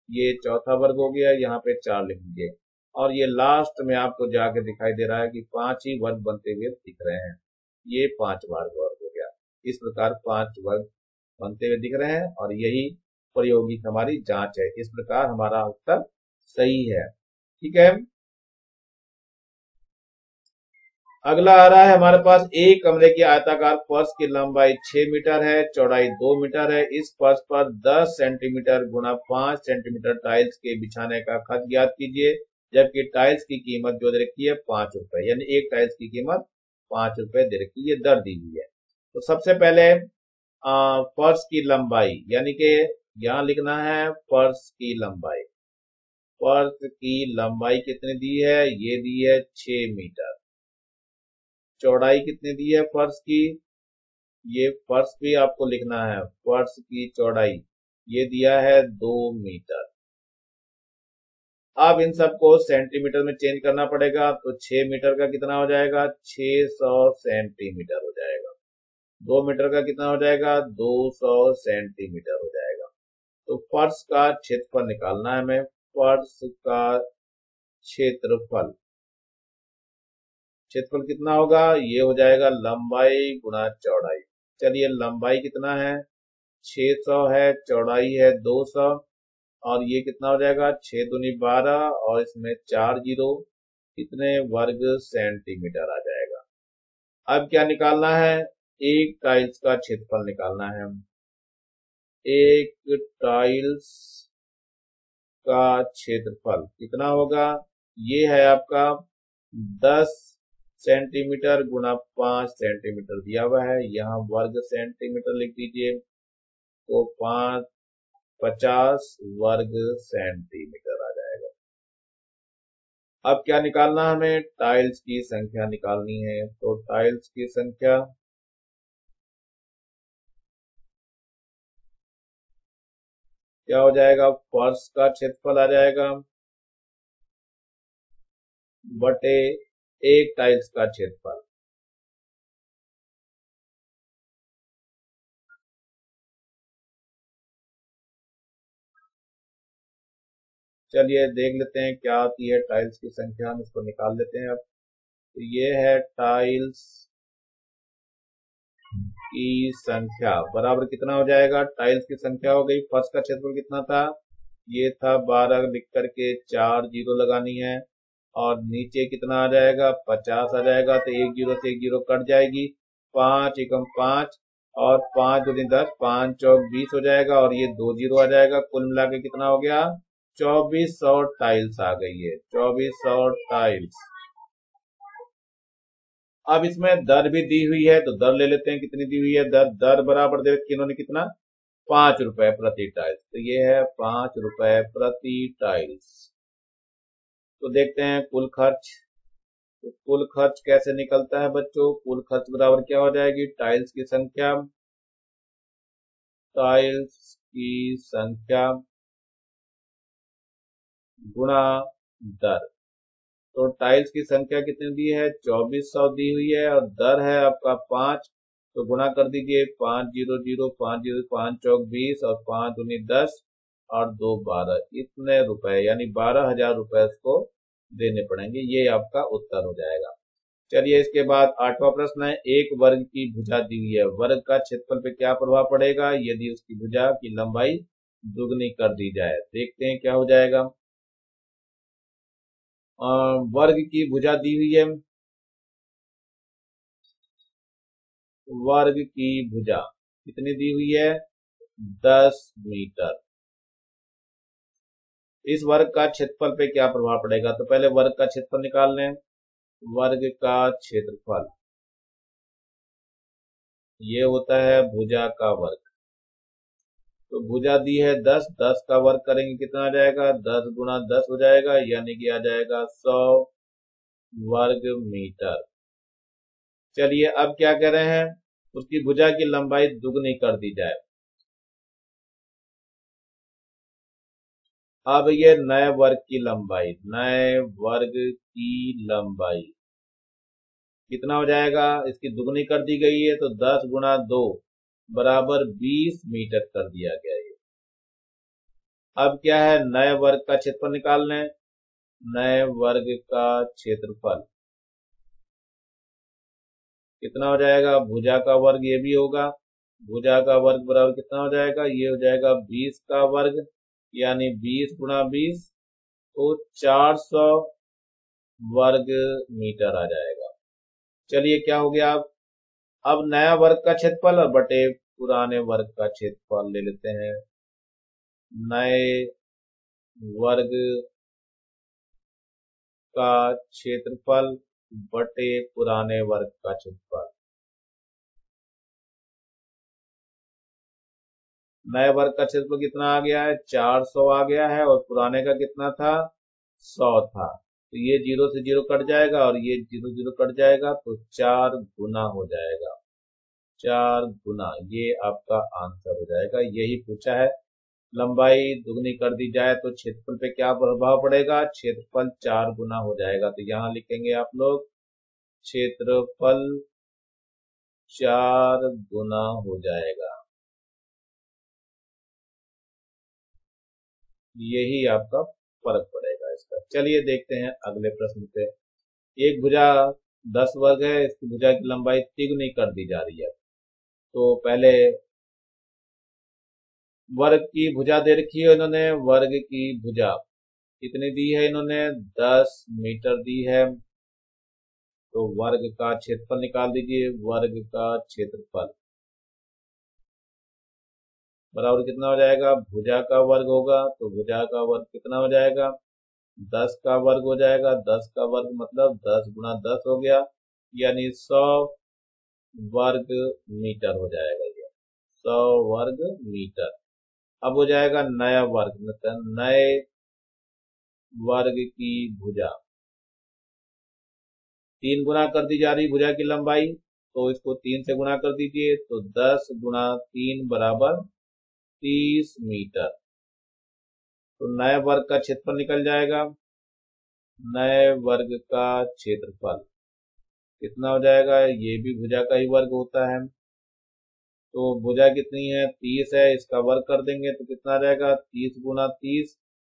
A: ये चौथा वर्ग हो गया, यहाँ पे 4 लिख दीजिए। और ये लास्ट में आपको जाके दिखाई दे रहा है कि 5 ही वर्ग बनते हुए दिख रहे हैं, ये 5 वर्ग हो गया। इस प्रकार 5 वर्ग बनते हुए दिख रहे हैं, और यही प्रायोगिक हमारी जांच है। इस प्रकार हमारा उत्तर सही है। ठीक है। अगला आ रहा है हमारे पास, एक कमरे की आयताकार फर्श की लंबाई 6 मीटर है, चौड़ाई 2 मीटर है। इस फर्श पर 10 सेंटीमीटर गुना 5 सेंटीमीटर टाइल्स के बिछाने का खर्च ज्ञात कीजिए, जबकि टाइल्स की कीमत जो दे रखी है 5 रुपए, यानी एक टाइल्स की कीमत 5 रुपए दे रखी है, ये दर दी हुई है। तो सबसे पहले फर्श की लंबाई, यानी कि यहां लिखना है फर्श की लंबाई। फर्श की लंबाई कितनी दी है? ये दी है 6 मीटर। चौड़ाई कितनी दी है फर्श की? ये फर्श भी आपको लिखना है, फर्श की चौड़ाई ये दिया है 2 मीटर। अब इन सबको सेंटीमीटर में चेंज करना पड़ेगा, तो 6 मीटर का कितना हो जाएगा, 600 सेंटीमीटर हो जाएगा। 2 मीटर का कितना हो जाएगा, 200 सेंटीमीटर हो जाएगा। तो फर्श का क्षेत्रफल निकालना है हमें। फर्श का क्षेत्रफल, क्षेत्रफल कितना होगा, ये हो जाएगा लंबाई गुणा चौड़ाई। चलिए लंबाई कितना है, 600 है, चौड़ाई है 200, और ये कितना हो जाएगा, 6 दूनी 12 और इसमें 4 जीरो, कितने वर्ग सेंटीमीटर आ जाएगा। अब क्या निकालना है, एक टाइल्स का क्षेत्रफल निकालना है। एक टाइल्स का क्षेत्रफल कितना होगा, ये है आपका 10 सेंटीमीटर गुणा 5 सेंटीमीटर दिया हुआ है, यहाँ वर्ग सेंटीमीटर लिख दीजिए, तो 50 वर्ग सेंटीमीटर आ जाएगा। अब क्या निकालना है हमें, टाइल्स की संख्या निकालनी है। तो टाइल्स की संख्या क्या हो जाएगा, फर्श का क्षेत्रफल आ जाएगा बटे एक टाइल्स का क्षेत्रफल। चलिए देख लेते हैं क्या आती है टाइल्स की संख्या, हम इसको निकाल लेते हैं अब। तो ये है टाइल्स की संख्या बराबर कितना हो जाएगा, टाइल्स की संख्या हो गई, फर्श का क्षेत्रफल कितना था, ये था 12, लिख करके 4 जीरो लगानी है, और नीचे कितना आ जाएगा, 50 आ जाएगा, तो एक जीरो से एक जीरो कट जाएगी, 5 एकम 5 और 5 दूनी 10, 5 चौक 20 हो जाएगा, और ये 2 जीरो आ जाएगा, कुल मिला के कितना हो गया, 2400 टाइल्स आ गई है, 2400 टाइल्स। अब इसमें दर भी दी हुई है, तो दर ले लेते हैं, कितनी दी हुई है दर, दर बराबर दे रखी इन्होंने कितना, 5 रुपए प्रति टाइल्स, तो ये है 5 रुपए प्रति टाइल्स। तो देखते हैं कुल खर्च। तो कुल खर्च कैसे निकलता है बच्चों, कुल खर्च बराबर क्या हो जाएगी, टाइल्स की संख्या, टाइल्स की संख्या गुणा दर। तो टाइल्स की संख्या कितनी दी है, 2400 दी हुई है, और दर है आपका 5, तो गुणा कर दीजिए, 5 जीरो जीरो, 5 जीरो, 5 चौक 20 और 5 दूनी 10 और 2 12, इतने रुपए यानी 12,000 रुपए इसको देने पड़ेंगे। ये आपका उत्तर हो जाएगा। चलिए इसके बाद 8वां प्रश्न है, एक वर्ग की भुजा दी हुई है, वर्ग का क्षेत्रफल पे क्या प्रभाव पड़ेगा यदि उसकी भुजा की लंबाई दुगनी कर दी जाए। देखते हैं क्या हो जाएगा। वर्ग की भुजा दी हुई है, वर्ग की भुजा कितनी दी हुई है, 10 मीटर। इस वर्ग का क्षेत्रफल पे क्या प्रभाव पड़ेगा, तो पहले वर्ग का क्षेत्रफल निकाल लें। वर्ग का क्षेत्रफल ये होता है भुजा का वर्ग। तो भुजा दी है 10, 10 का वर्ग करेंगे कितना आ जाएगा, 10 गुना 10 हो जाएगा, यानी कि आ जाएगा 100 वर्ग मीटर। चलिए अब क्या कह रहे हैं, उसकी भुजा की लंबाई दुगनी कर दी जाए। अब ये नए वर्ग की लंबाई, नए वर्ग की लंबाई कितना हो जाएगा, इसकी दुगनी कर दी गई है, तो 10 गुना 2 बराबर 20 मीटर कर दिया गया है। अब क्या है, नए वर्ग का क्षेत्रफल निकालना है। नए वर्ग का क्षेत्रफल कितना हो जाएगा, भुजा का वर्ग ये भी होगा, भुजा का वर्ग बराबर कितना हो जाएगा, ये हो जाएगा 20 का वर्ग, यानी 20 गुना 20, तो 400 वर्ग मीटर आ जाएगा। चलिए क्या हो गया, अब नया वर्ग का क्षेत्रफल और बटे पुराने वर्ग का क्षेत्रफल ले लेते हैं। नए वर्ग का क्षेत्रफल बटे पुराने वर्ग का क्षेत्रफल। नए वर्ग का क्षेत्रफल कितना आ गया है, 400 आ गया है, और पुराने का कितना था, 100 था। तो ये जीरो से जीरो कट जाएगा और ये जीरो जीरो कट जाएगा, तो 4 गुना हो जाएगा। 4 गुना, ये आपका आंसर हो जाएगा। यही पूछा है। लंबाई दुगनी कर दी जाए तो क्षेत्रफल पे क्या प्रभाव पड़ेगा? क्षेत्रफल 4 गुना हो जाएगा। तो यहां लिखेंगे आप लोग क्षेत्रफल 4 गुना हो जाएगा। यही आपका फर्क पड़ेगा इसका। चलिए देखते हैं अगले प्रश्न पे। एक भुजा 10 वर्ग है, इसकी भुजा की लंबाई तिगुनी कर दी जा रही है। तो पहले वर्ग की भुजा दे रखी है इन्होंने। वर्ग की भुजा कितनी दी है इन्होंने? 10 मीटर दी है। तो वर्ग का क्षेत्रफल निकाल दीजिए। वर्ग का क्षेत्रफल बराबर कितना हो जाएगा? भुजा का वर्ग होगा, तो भुजा का वर्ग कितना हो जाएगा? 10 का वर्ग हो जाएगा। 10 का वर्ग मतलब 10 गुना 10 हो गया, यानी 100 वर्ग मीटर हो जाएगा ये। 100 वर्ग मीटर। अब हो जाएगा नया वर्ग, मतलब नए वर्ग की भुजा 3 गुना कर दी जा रही भुजा की लंबाई, तो इसको 3 से गुना कर दीजिए। तो 10 गुना 3 बराबर 30 मीटर। तो नए वर्ग का क्षेत्रफल निकल जाएगा। नए वर्ग का क्षेत्रफल कितना हो जाएगा? ये भी भुजा का ही वर्ग होता है। तो भुजा कितनी है? 30 है, इसका वर्ग कर देंगे तो कितना आ जाएगा? 30 गुना 30,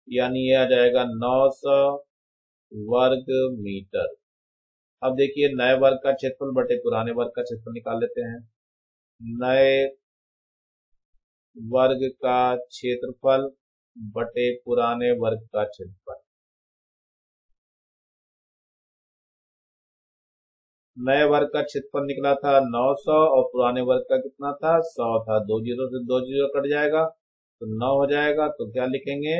A: यानी ये आ जाएगा 900 वर्ग मीटर। अब देखिए नए वर्ग का क्षेत्रफल बटे पुराने वर्ग का क्षेत्रफल निकाल लेते हैं। नए वर्ग का क्षेत्रफल बटे पुराने वर्ग का क्षेत्रफल। नए वर्ग का क्षेत्रफल निकला था 900 और पुराने वर्ग का कितना था? 100 था। 2 जीरो से 2 जीरो कट जाएगा तो 9 हो जाएगा। तो क्या लिखेंगे?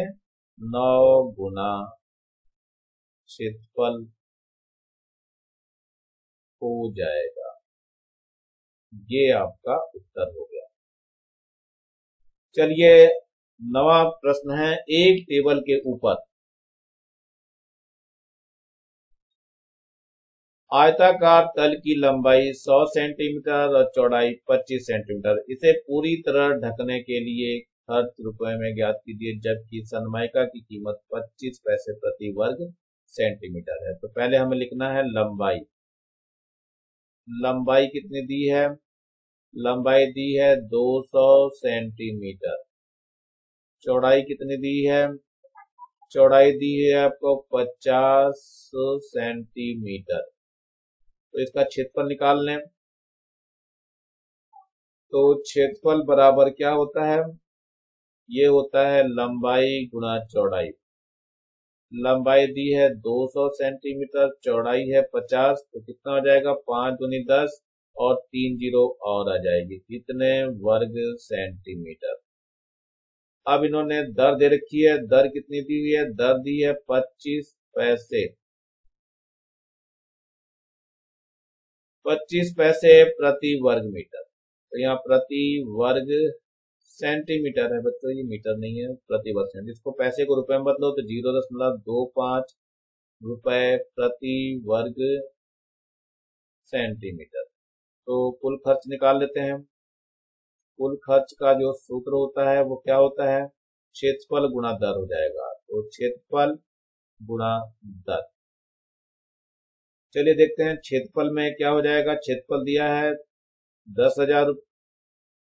A: 9 गुना क्षेत्रफल हो जाएगा। ये आपका उत्तर हो गया। चलिए नवा प्रश्न है। एक टेबल के ऊपर आयताकार तल की लंबाई 100 सेंटीमीटर और चौड़ाई 25 सेंटीमीटर, इसे पूरी तरह ढकने के लिए खर्च रुपए में ज्ञात कीजिए, जबकि सनमाइका की कीमत 25 पैसे प्रति वर्ग सेंटीमीटर है। तो पहले हमें लिखना है लंबाई। लंबाई कितनी दी है? लंबाई दी है 200 सेंटीमीटर। चौड़ाई कितनी दी है? चौड़ाई दी है आपको 50 सेंटीमीटर। तो इसका क्षेत्रफल निकाल लें। तो क्षेत्रफल बराबर क्या होता है? ये होता है लंबाई गुणा चौड़ाई। लंबाई दी है 200 सेंटीमीटर, चौड़ाई है 50, तो कितना हो जाएगा? 5 दूनी 10 और 3 जीरो और आ जाएगी, कितने वर्ग सेंटीमीटर। अब इन्होंने दर दे रखी है। दर कितनी दी हुई है? दर दी है 25 पैसे। 25 पैसे प्रति वर्ग मीटर। तो यहाँ प्रति वर्ग सेंटीमीटर है बच्चों, ये मीटर नहीं है, प्रति वर्ग सेंटीमीटर। इसको पैसे को रुपए में बदलो तो 0.25 रुपए प्रति वर्ग सेंटीमीटर। तो कुल खर्च निकाल लेते हैं। कुल खर्च का जो सूत्र होता है वो क्या होता है? क्षेत्रफल गुणा दर हो जाएगा। तो क्षेत्रफल गुणा दर। चलिए देखते हैं क्षेत्रफल में क्या हो जाएगा। क्षेत्रफल दिया है 10,000,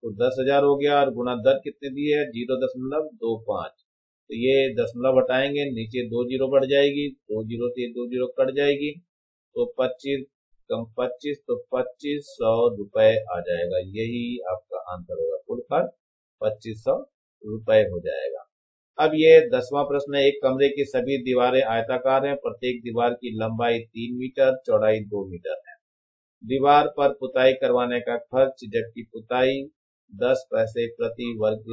A: तो 10,000 हो गया, और गुणा दर कितने दी है? 0.25। तो ये दशमलव हटाएंगे, नीचे 2 जीरो बढ़ जाएगी, 2 जीरो से 2 जीरो कट जाएगी, तो 25 कम 25, तो 2500 रुपए आ जाएगा। यही आपका आंसर होगा। कुल खर्च 2500 रुपए हो जाएगा। अब ये 10वां प्रश्न है। एक कमरे की सभी दीवारें आयताकार हैं, प्रत्येक दीवार की लंबाई 3 मीटर, चौड़ाई 2 मीटर है। दीवार पर पुताई करवाने का खर्च, जबकि पुताई 10 पैसे प्रति वर्ग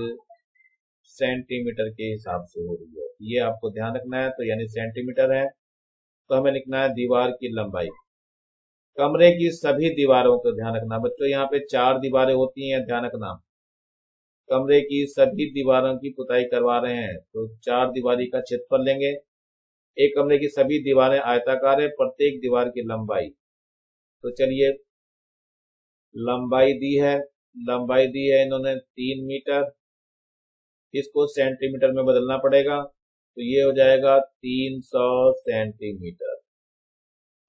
A: सेंटीमीटर के हिसाब से हो रही है। ये आपको ध्यान रखना है। तो यानी सेंटीमीटर है, तो हमें लिखना है दीवार की लंबाई। कमरे की सभी दीवारों को ध्यान रखना बच्चों, यहाँ पे 4 दीवारें होती हैं, ध्यान रखना। कमरे की सभी दीवारों की पुताई करवा रहे हैं, तो 4 दीवारी का क्षेत्रफल लेंगे। एक कमरे की सभी दीवारें आयताकार है, प्रत्येक दीवार की लंबाई। तो चलिए लंबाई दी है, लंबाई दी है इन्होंने 3 मीटर, इसको सेंटीमीटर में बदलना पड़ेगा, तो ये हो जाएगा 300 सेंटीमीटर।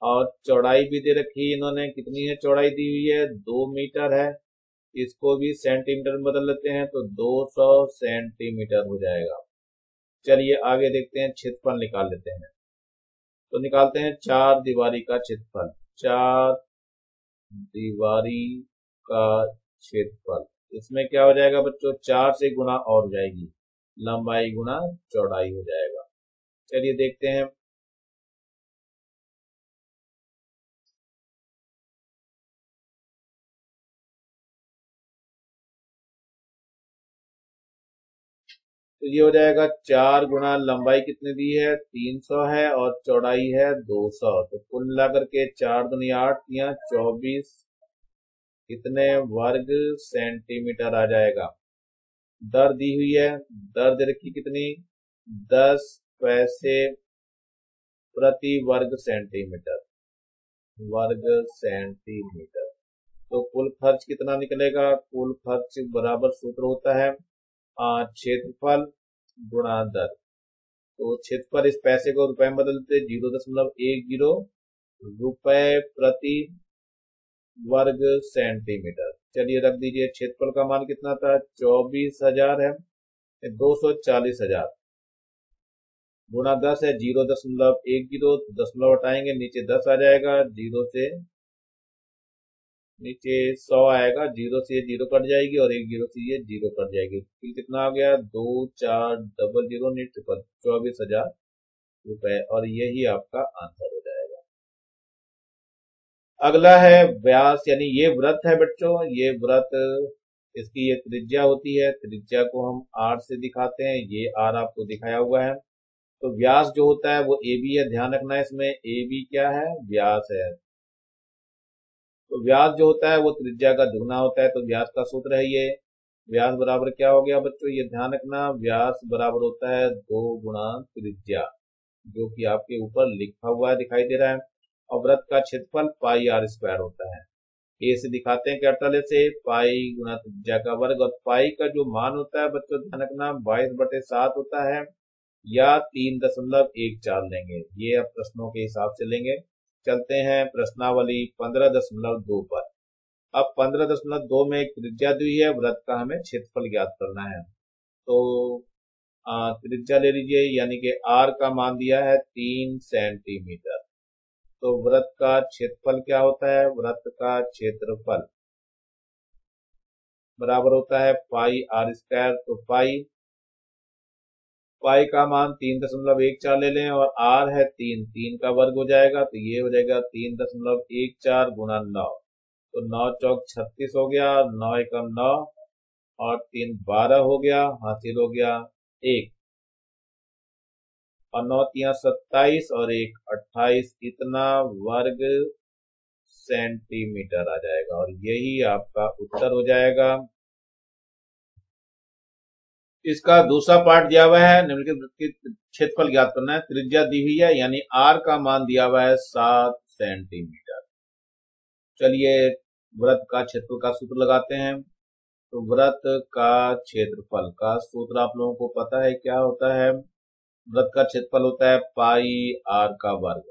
A: और चौड़ाई भी दे रखी है इन्होंने, कितनी है चौड़ाई दी हुई है, 2 मीटर है, इसको भी सेंटीमीटर में बदल लेते हैं तो 200 सेंटीमीटर हो जाएगा। चलिए आगे देखते हैं, क्षेत्रफल निकाल लेते हैं। तो निकालते हैं चार दीवारी का क्षेत्रफल। चार दीवारी का क्षेत्रफल, इसमें क्या हो जाएगा बच्चों, 4 से गुना और हो जाएगी, लंबाई गुना चौड़ाई हो जाएगा। चलिए देखते हैं। तो ये हो जाएगा 4 गुना लंबाई कितनी दी है, 300 है, और चौड़ाई है 200, तो कुल मिलाकर के 4 दूनी 8 या 24 कितने वर्ग सेंटीमीटर आ जाएगा। दर दी हुई है, दर दे रखी कितनी, 10 पैसे प्रति वर्ग सेंटीमीटर, वर्ग सेंटीमीटर। तो कुल खर्च कितना निकलेगा, कुल खर्च बराबर सूत्र होता है क्षेत्रफल गुणा दर। तो क्षेत्रफल, इस पैसे को रुपए में बदलते 0.10 रुपए प्रति वर्ग सेंटीमीटर। चलिए रख दीजिए, क्षेत्रफल का मान कितना था, 24,000 है, 240,000 गुना 10 है, 0.10, दशमलव हटाएंगे नीचे 10 आ जाएगा, जीरो से नीचे 100 आएगा, जीरो से ये जीरो कट जाएगी और एक जीरो से ये जीरो कट जाएगी, फिर कितना आ गया, 2400 नीट 24,000 रुपए, और यही आपका आंसर हो जाएगा। अगला है व्यास, यानी ये वृत्त है बच्चों, ये वृत्त, इसकी ये त्रिज्या होती है, त्रिज्या को हम आर से दिखाते हैं, ये आर आपको दिखाया हुआ है। तो व्यास जो होता है वो ए बी है, ध्यान रखना है, इसमें ए बी क्या है, व्यास है। तो व्यास जो होता है वो त्रिज्या का दुगना होता है, तो व्यास का सूत्र है ये, व्यास बराबर क्या हो गया बच्चों, ये ध्यान रखना, व्यास बराबर होता है 2 गुना त्रिज्या, जो कि आपके ऊपर लिखा हुआ है, दिखाई दे रहा है। और वृत्त का क्षेत्रफल पाई आर स्क्वायर होता है, ए से दिखाते हैं कैपिटल ए से, पाई गुना त्रिज्या का वर्ग, और पाई का जो मान होता है बच्चों ध्यान रखना 22/7 होता है, या 3.14 लेंगे, ये अब प्रश्नों के हिसाब से लेंगे। चलते हैं प्रश्नावली 15.2 पर। अब 15.2 में एक त्रिज्या दी है, वृत्त का हमें क्षेत्रफल ज्ञात करना है। तो त्रिज्या ले लीजिए, यानी कि आर का मान दिया है 3 सेंटीमीटर। तो वृत्त का क्षेत्रफल क्या होता है, वृत्त का क्षेत्रफल बराबर होता है पाई आर स्क्वायर। तो पाई का मान 3.14 ले लें, और आर है 3, 3 का वर्ग हो जाएगा, तो ये हो जाएगा 3.14 गुना 9, तो 9 चौक 36 हो गया, 9 एकम 9, और 3 12 हो गया, हासिल हो गया 1, और 9 तिया 27 और 1 28, इतना वर्ग सेंटीमीटर आ जाएगा, और यही आपका उत्तर हो जाएगा। इसका दूसरा पार्ट दिया हुआ है, निम्नलिखित वृत्त की क्षेत्रफल ज्ञात करना है, त्रिज्या दी हुई है, यानी आर का मान दिया हुआ है 7 सेंटीमीटर। चलिए वृत्त का क्षेत्रफल का सूत्र लगाते हैं। तो वृत्त का क्षेत्रफल का सूत्र आप लोगों को पता है क्या होता है, वृत्त का क्षेत्रफल होता है पाई आर का वर्ग।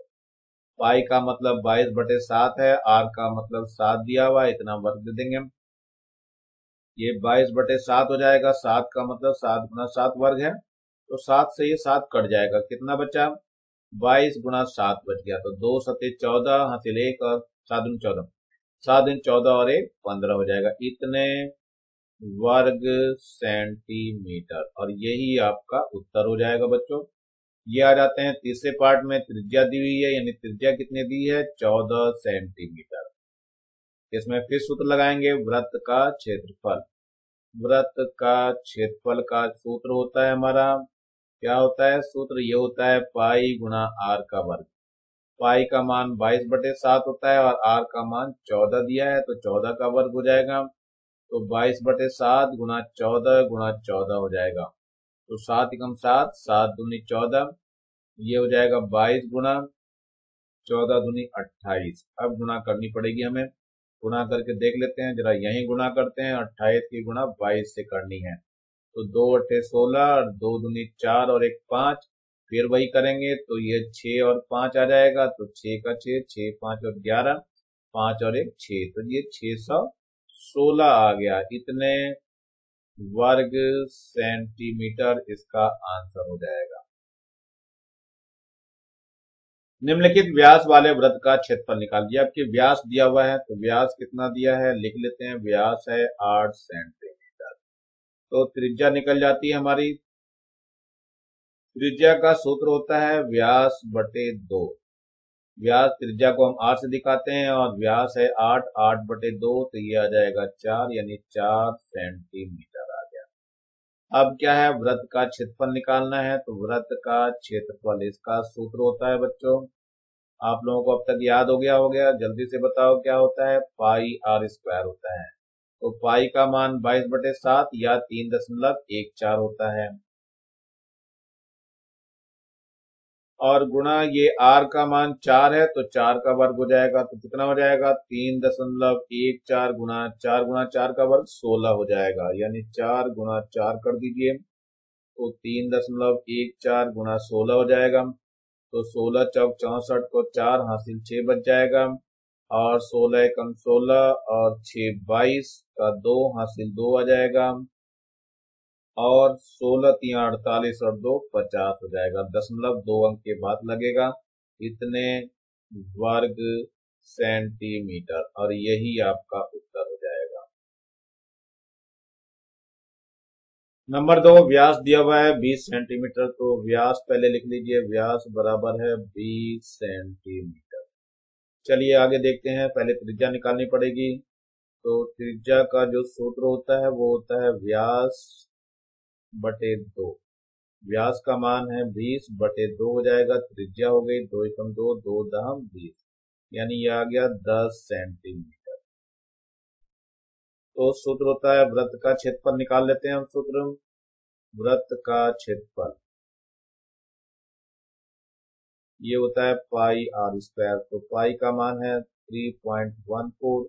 A: पाई का मतलब 22/7 है, आर का मतलब 7 दिया हुआ है, इतना वर्ग दे देंगे हम, ये 22/7 हो जाएगा, 7 का मतलब 7 गुना 7 वर्ग है, तो 7 से ये 7 कट जाएगा, कितना बचा, 22 गुना 7 बच गया, तो 2 सते 14, हासिल 1, और 7 दूनी 14, 7 दिन 14 और 1 15 हो जाएगा, इतने वर्ग सेंटीमीटर, और यही आपका उत्तर हो जाएगा बच्चों। ये आ जाते हैं तीसरे पार्ट में, त्रिज्या दी हुई है, यानी त्रिज्या कितनी दी है, 14 सेंटीमीटर। इसमें फिर सूत्र लगाएंगे, वृत्त का क्षेत्रफल, वृत्त का क्षेत्रफल का सूत्र होता है हमारा, क्या होता है सूत्र, ये होता है पाई गुना आर का वर्ग। पाई का मान 22/7 होता है, और आर का मान 14 दिया है, तो 14 का वर्ग हो जाएगा, तो 22/7 गुना 14 हो जाएगा, तो 7 एकम 7, 7 दूनी 14, ये हो जाएगा 22 गुना 14 दूनी 28, अब गुना करनी पड़ेगी हमें, गुणा करके देख लेते हैं जरा, यही गुणा करते हैं। 28 की गुणा 22 से करनी है, तो 2 अट्ठे 16 और 2 दूनी 4 और 1 5। फिर वही करेंगे तो ये 6 और 5 आ जाएगा, तो 6 का 6, 6 5 और 11, 5 और 1 6, तो ये 616 आ गया। इतने वर्ग सेंटीमीटर इसका आंसर हो जाएगा। निम्नलिखित व्यास वाले वृत्त का क्षेत्रफल निकाल दिया। आपके व्यास दिया हुआ है, तो व्यास कितना दिया है लिख लेते हैं। व्यास है 8 सेंटीमीटर, तो त्रिज्या निकल जाती है हमारी। त्रिज्या का सूत्र होता है व्यास बटे 2। व्यास त्रिज्या को हम 8 से दिखाते हैं और व्यास है 8, 8 बटे 2, तो ये आ जाएगा 4, यानी 4 सेंटीमीटर आ गया। अब क्या है, वृत्त का क्षेत्रफल निकालना है, तो वृत्त का क्षेत्रफल इसका सूत्र होता है बच्चों, आप लोगों को अब तक याद हो गया। जल्दी से बताओ क्या होता है, पाई आर स्क्वायर होता है। तो पाई का मान 22 बटे 7 या 3.14 होता है, और गुणा ये आर का मान 4 है, तो 4 का वर्ग हो जाएगा, तो कितना हो जाएगा 3.14 गुणा 4 का वर्ग 16 हो जाएगा, यानी 4 गुणा 4 कर दीजिए, तो 3.14 गुणा 16 हो जाएगा। तो 16 चौक 64 को 4 हासिल 6 बच जाएगा, और 16 एकम 16 और 6 22 का 2 हासिल 2 आ जाएगा, और 16 3 48 और 2 50 हो जाएगा। 0.2 अंक के बाद लगेगा, इतने वर्ग सेंटीमीटर, और यही आपका उत्तर हो जाएगा। नंबर 2, व्यास दिया हुआ है 20 सेंटीमीटर, तो व्यास पहले लिख लीजिए, व्यास बराबर है 20 सेंटीमीटर। चलिए आगे देखते हैं, पहले त्रिज्या निकालनी पड़ेगी। तो त्रिज्या का जो सूत्र होता है वो होता है व्यास बटे 2। व्यास का मान है 20 बटे 2 हो जाएगा, त्रिज्या हो गई 2 एकम 2, 2 दहम 20, यानी ये आ गया 10 सेंटीमीटर। तो सूत्र होता है, वृत्त का क्षेत्रफल निकाल लेते हैं हम सूत्र। वृत्त का क्षेत्रफल ये होता है पाई आर स्क्वायर। तो पाई का मान है 3.14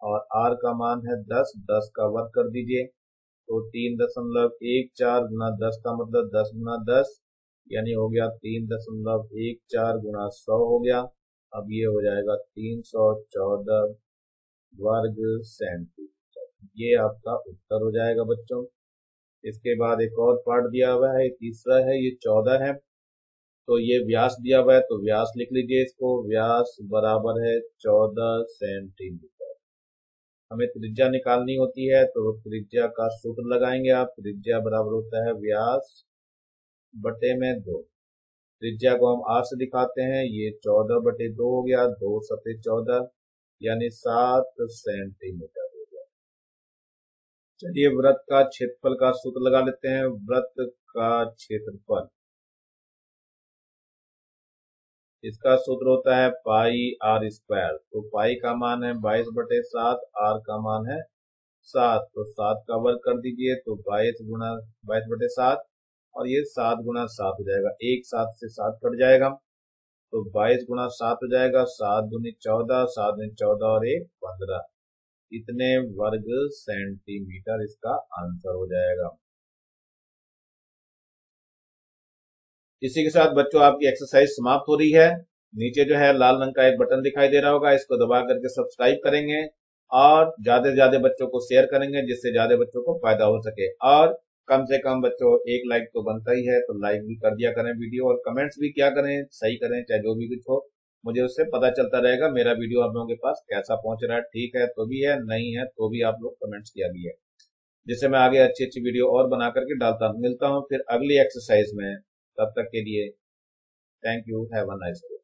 A: और आर का मान है 10, 10 का वर्ग कर दीजिए, तो 3.14 गुना 10 का मतलब 10 गुना 10, यानी हो गया 3.14 गुना 100 हो गया। अब ये हो जाएगा 314 वर्ग सेंटीमीटर, ये आपका उत्तर हो जाएगा बच्चों। इसके बाद एक और पार्ट दिया हुआ है, तीसरा है, ये 14 है। तो ये व्यास दिया हुआ है, तो व्यास लिख लीजिए इसको, व्यास बराबर है 14 सेंटीमीटर। हमें त्रिज्या निकालनी होती है, तो त्रिज्या का सूत्र लगाएंगे आप। त्रिज्या बराबर होता है व्यास बटे में 2। त्रिज्या को हम 8 से दिखाते हैं, ये 14 बटे 2 हो गया, 2 सते 14, यानी 7 सेंटीमीटर हो गया। चलिए वृत्त का क्षेत्रफल का सूत्र लगा लेते हैं। वृत्त का क्षेत्रफल, इसका सूत्र होता है पाई आर स्क्वायर। तो पाई का मान है 22 बटे 7, आर का मान है 7, तो 7 का वर्ग कर दीजिए, तो 22 गुना 22 बटे 7, और ये 7 गुना 7 हो जाएगा, एक 7 से 7 कट जाएगा, तो 22 गुना 7 हो जाएगा, 7 दूनी 14, 7 दूनी 14 और 1 15, इतने वर्ग सेंटीमीटर इसका आंसर हो जाएगा। इसी के साथ बच्चों आपकी एक्सरसाइज समाप्त हो रही है। नीचे जो है लाल रंग का एक बटन दिखाई दे रहा होगा, इसको दबा करके सब्सक्राइब करेंगे और ज्यादा से ज्यादा बच्चों को शेयर करेंगे, जिससे ज्यादा बच्चों को फायदा हो सके। और कम से कम बच्चों एक लाइक तो बनता ही है, तो लाइक भी कर दिया करें वीडियो, और कमेंट्स भी क्या करें, सही करें, चाहे जो भी कुछ हो, मुझे उससे पता चलता रहेगा मेरा वीडियो आप लोगों के पास कैसा पहुंच रहा है। ठीक है तो भी है, नहीं है तो भी आप लोग कमेंट्स किया भी है, जिससे मैं आगे अच्छी अच्छी वीडियो और बना करके डालता हूं। मिलता हूं फिर अगली एक्सरसाइज में, तब तक के लिए thank you, have a nice day.